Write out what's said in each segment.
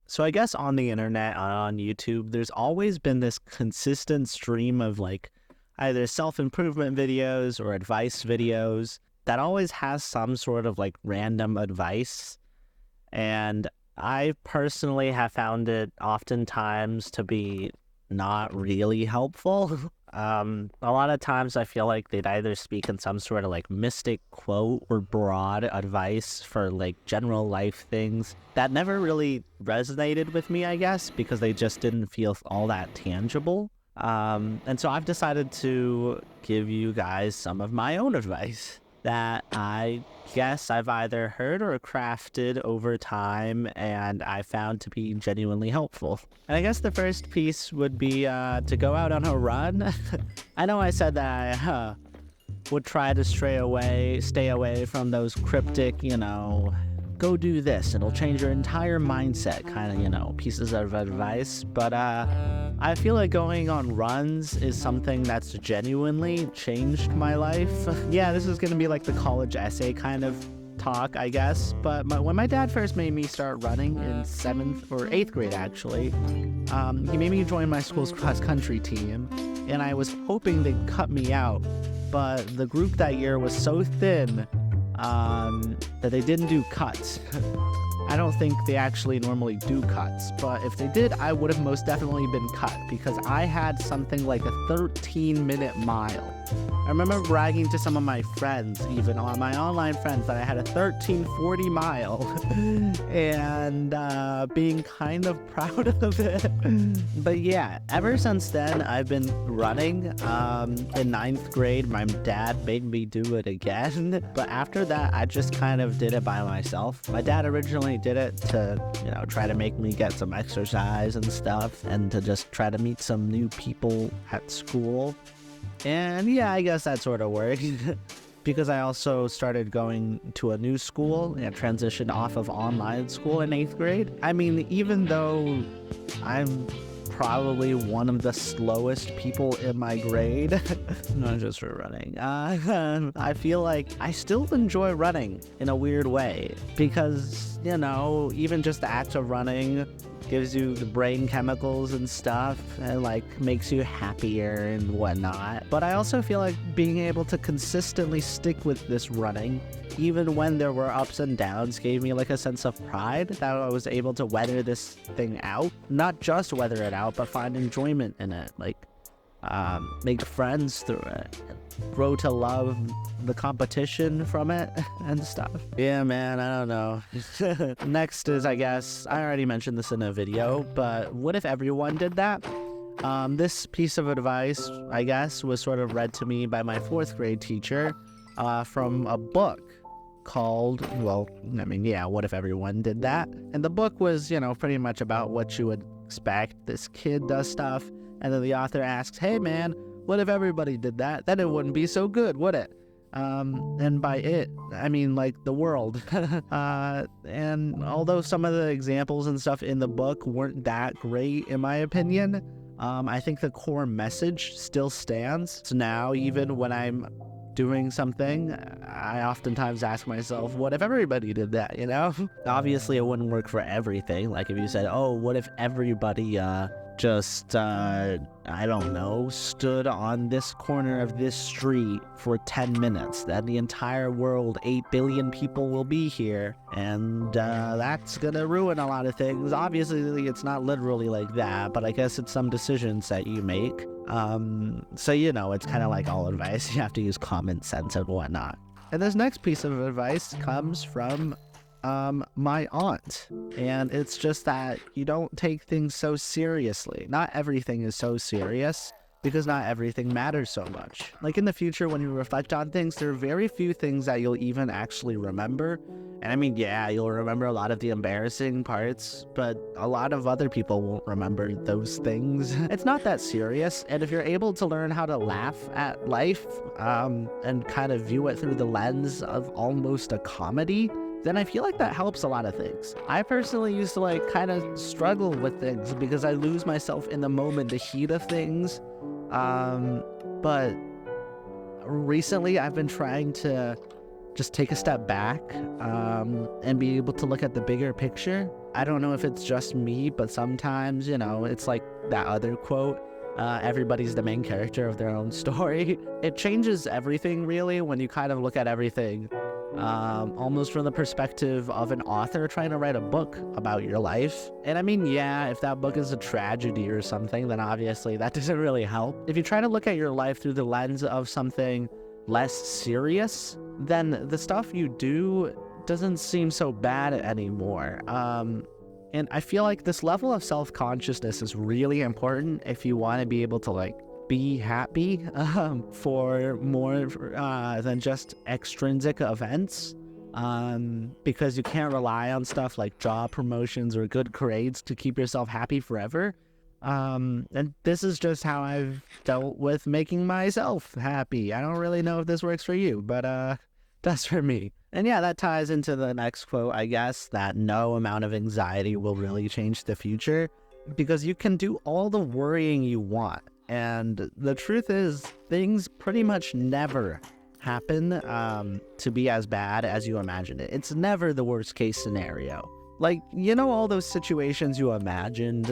So I guess on the internet, on YouTube, there's always been this consistent stream of like either self-improvement videos or advice videos that always has some sort of like random advice. And I personally have found it oftentimes to be not really helpful. A lot of times I feel like they'd either speak in some sort of like mystic quote or broad advice for like general life things that never really resonated with me, I guess, because they just didn't feel all that tangible. And so I've decided to give you guys some of my own advice that I guess I've either heard or crafted over time and I found to be genuinely helpful. And I guess the first piece would be to go out on a run. I know I said that I would try to stay away from those cryptic, go do this, it'll change your entire mindset kind of, pieces of advice. But I feel like going on runs is something that's genuinely changed my life. Yeah, this is going to be like the college essay kind of talk, I guess. But when my dad first made me start running in 7th or 8th grade, actually, he made me join my school's cross-country team. And I was hoping they'd cut me out. But the group that year was so thin that they didn't do cuts. I don't think they actually normally do cuts, but if they did, I would have most definitely been cut because I had something like a 13-minute mile. I remember bragging to some of my friends, even on my online friends, that I had a 1340 mile and being kind of proud of it. But yeah, ever since then, I've been running. In 9th grade, my dad made me do it again. But after that, I just kind of did it by myself. My dad originally did it to, try to make me get some exercise and stuff and to just try to meet some new people at school. And yeah, I guess that sort of worked because I also started going to a new school and transitioned off of online school in 8th grade. I mean, even though I'm probably one of the slowest people in my grade, not just for running, I feel like I still enjoy running in a weird way because, even just the act of running gives you the brain chemicals and stuff and makes you happier and whatnot. But I also feel like being able to consistently stick with this running, even when there were ups and downs, gave me a sense of pride that I was able to weather this thing out. Not just weather it out, but find enjoyment in it. Make friends through it, grow to love the competition from it and stuff. Yeah, man, I don't know. Next is, I guess, I already mentioned this in a video, but what if everyone did that? This piece of advice, I guess, was sort of read to me by my 4th grade teacher from a book called, what if everyone did that? And the book was, pretty much about what you would expect. This kid does stuff, and then the author asks, hey man, what if everybody did that? Then it wouldn't be so good, would it? And by it, I mean the world. And although some of the examples and stuff in the book weren't that great, in my opinion, I think the core message still stands. So now, even when I'm doing something, I oftentimes ask myself, what if everybody did that, Obviously, it wouldn't work for everything. Like if you said, oh, what if everybody just, I don't know, stood on this corner of this street for 10 minutes, then the entire world, 8 billion people will be here, and that's gonna ruin a lot of things. Obviously, it's not literally like that, but I guess it's some decisions that you make. So, it's kind of like all advice. You have to use common sense and whatnot. And this next piece of advice comes from my aunt, and it's just that you don't take things so seriously. Not everything is so serious because not everything matters so much. In the future, when you reflect on things, there are very few things that you'll even actually remember. And I mean, yeah, you'll remember a lot of the embarrassing parts, but a lot of other people won't remember those things. It's not that serious, and if you're able to learn how to laugh at life and kind of view it through the lens of almost a comedy, then I feel like that helps a lot of things. I personally used to kind of struggle with things because I lose myself in the moment, the heat of things. But recently I've been trying to just take a step back and be able to look at the bigger picture. I don't know if it's just me, but sometimes, it's like that other quote, everybody's the main character of their own story. It changes everything, really, when you kind of look at everything almost from the perspective of an author trying to write a book about your life. And I mean, yeah, if that book is a tragedy or something, then obviously that doesn't really help. If you try to look at your life through the lens of something less serious, then the stuff you do doesn't seem so bad anymore. And I feel like this level of self-consciousness is really important if you want to be able to be happy for more than just extrinsic events, because you can't rely on stuff like job promotions or good grades to keep yourself happy forever. And this is just how I've dealt with making myself happy. I don't really know if this works for you, but does for me. And yeah, that ties into the next quote, I guess, that no amount of anxiety will really change the future, because you can do all the worrying you want. And the truth is, things pretty much never happen to be as bad as you imagined it. It's never the worst case scenario. All those situations you imagined,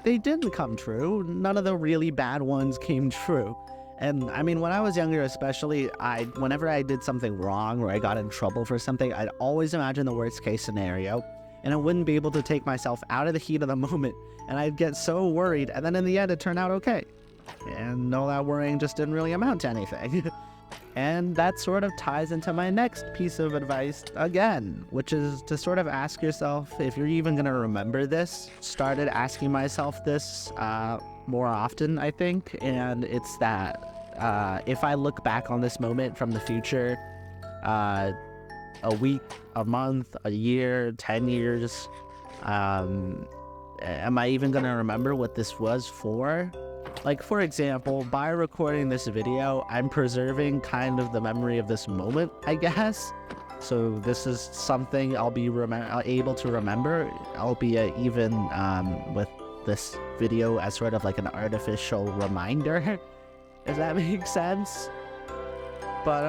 they didn't come true. None of the really bad ones came true. And I mean, when I was younger especially, whenever I did something wrong or I got in trouble for something, I'd always imagine the worst case scenario, and I wouldn't be able to take myself out of the heat of the moment, and I'd get so worried, and then in the end it turned out okay. And all that worrying just didn't really amount to anything. And that sort of ties into my next piece of advice again, which is to sort of ask yourself if you're even going to remember this. Started asking myself this more often, I think, and it's that if I look back on this moment from the future, a week, a month, a year, 10 years, am I even going to remember what this was for? For example, by recording this video, I'm preserving kind of the memory of this moment, I guess. So this is something I'll be able to remember, albeit even with this video as sort of like an artificial reminder, if that makes sense. But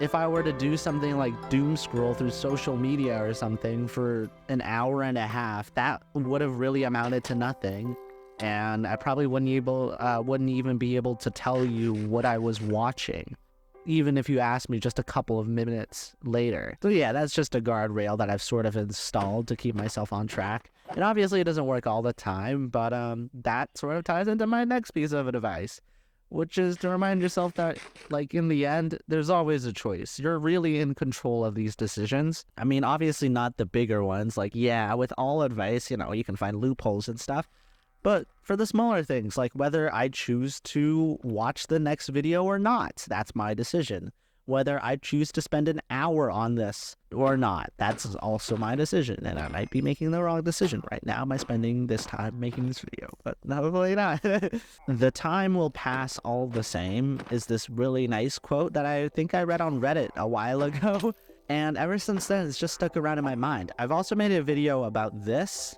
if I were to do something like doom scroll through social media or something for an hour and a half, that would have really amounted to nothing. And I probably wouldn't even be able to tell you what I was watching, even if you asked me just a couple of minutes later. So yeah, that's just a guardrail that I've sort of installed to keep myself on track. And obviously it doesn't work all the time, but that sort of ties into my next piece of advice, which is to remind yourself that, in the end, there's always a choice. You're really in control of these decisions. I mean, obviously not the bigger ones. With all advice, you can find loopholes and stuff. But for the smaller things, like whether I choose to watch the next video or not, that's my decision. Whether I choose to spend an hour on this or not, that's also my decision. And I might be making the wrong decision right now by spending this time making this video, but hopefully not. The time will pass all the same is this really nice quote that I think I read on Reddit a while ago. And ever since then, it's just stuck around in my mind. I've also made a video about this,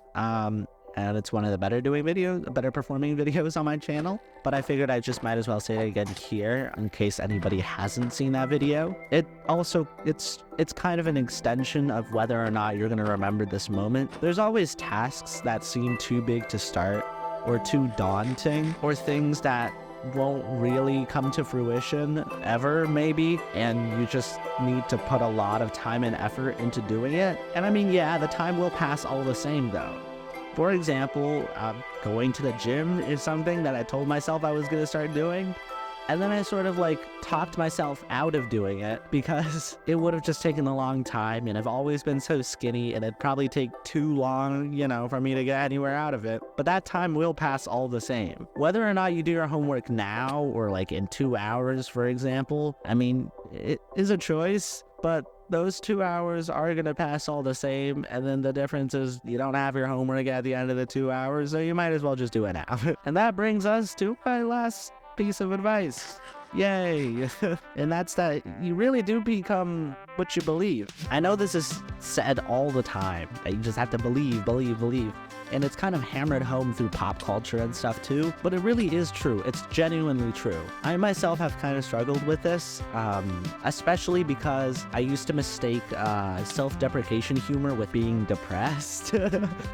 and it's one of the better performing videos on my channel, but I figured I just might as well say it again here in case anybody hasn't seen that video. It's kind of an extension of whether or not you're going to remember this moment. There's always tasks that seem too big to start, or too daunting, or things that won't really come to fruition ever, maybe, and you just need to put a lot of time and effort into doing it. And I mean, yeah, the time will pass all the same though. For example, going to the gym is something that I told myself I was going to start doing, and then I sort of talked myself out of doing it because it would have just taken a long time, and I've always been so skinny, and it'd probably take too long, for me to get anywhere out of it. But that time will pass all the same. Whether or not you do your homework now or in 2 hours, for example, I mean, it is a choice, but those 2 hours are going to pass all the same, and then the difference is you don't have your homework at the end of the 2 hours, so you might as well just do it now. And that brings us to my last piece of advice. Yay. And that's that you really do become what you believe. I know this is said all the time, that you just have to believe, believe, believe. And it's kind of hammered home through pop culture and stuff too, but it really is true. It's genuinely true. I myself have kind of struggled with this, especially because I used to mistake self-deprecation humor with being depressed.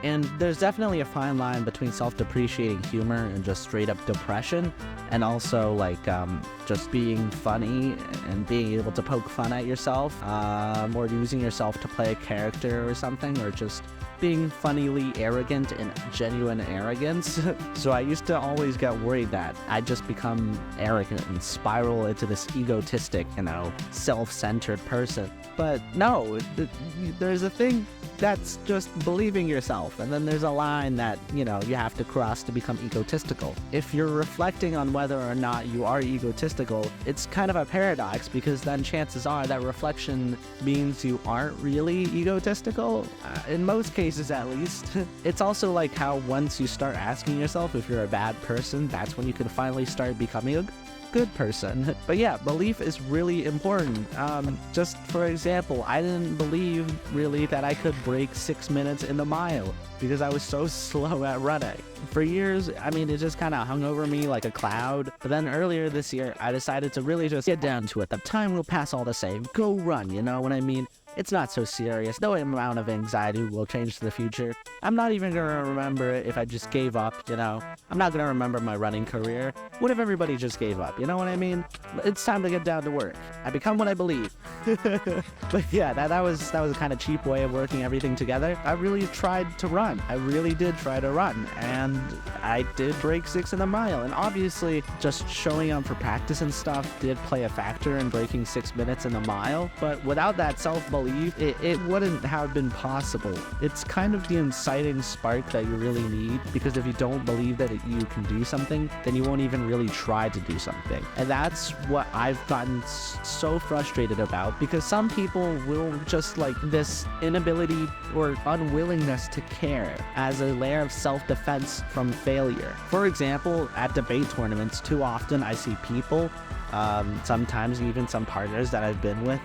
And there's definitely a fine line between self-depreciating humor and just straight up depression, and also like just being funny and being able to poke fun at yourself, or using yourself to play a character or something, or just being funnily arrogant and genuine arrogance. So I used to always get worried that I'd just become arrogant and spiral into this egotistic, self-centered person. But no, there's a thing that's just believing yourself, and then there's a line that, you have to cross to become egotistical. If you're reflecting on whether or not you are egotistical, it's kind of a paradox, because then chances are that reflection means you aren't really egotistical, in most cases at least. It's also like how once you start asking yourself if you're a bad person, that's when you can finally start becoming a good person. But yeah, belief is really important. Just for example, I didn't believe really that I could break 6 minutes in the mile because I was so slow at running. For years, it just kind of hung over me like a cloud. But then earlier this year, I decided to really just get down to it. The time will pass all the same. Go run, you know what I mean? It's not so serious. No amount of anxiety will change the future. I'm not even going to remember it if I just gave up, I'm not going to remember my running career. What if everybody just gave up? You know what I mean? It's time to get down to work. I become what I believe. But yeah, that was a kind of cheap way of working everything together. I really tried to run. I really did try to run. And I did break 6 in the mile. And obviously, just showing up for practice and stuff did play a factor in breaking 6 minutes in the mile. But without that self-belief, it wouldn't have been possible. It's kind of the inciting spark that you really need, because if you don't believe that you can do something, then you won't even really try to do something. And that's what I've gotten so frustrated about, because some people will just like this inability or unwillingness to care as a layer of self-defense from failure. For example, at debate tournaments, too often I see people, sometimes even some partners that I've been with,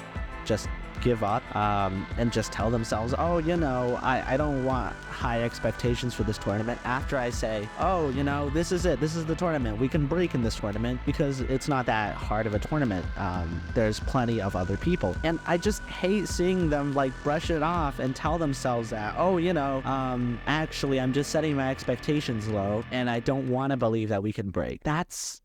just give up and just tell themselves, oh, I don't want high expectations for this tournament, after I say, oh, this is it, this is the tournament, we can break in this tournament because it's not that hard of a tournament, there's plenty of other people. And I just hate seeing them like brush it off and tell themselves that, oh, actually I'm just setting my expectations low and I don't want to believe that we can break. That's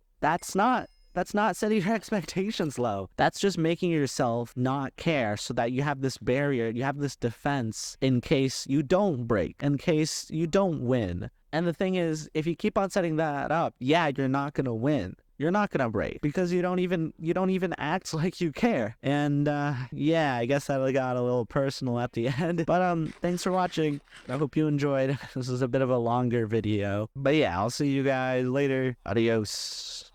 not setting your expectations low. That's just making yourself not care so that you have this barrier, you have this defense in case you don't break, in case you don't win. And the thing is, if you keep on setting that up, yeah, you're not going to win. You're not going to break because you don't even act like you care. And yeah, I guess that got a little personal at the end. But thanks for watching. I hope you enjoyed. This is a bit of a longer video. But yeah, I'll see you guys later. Adios.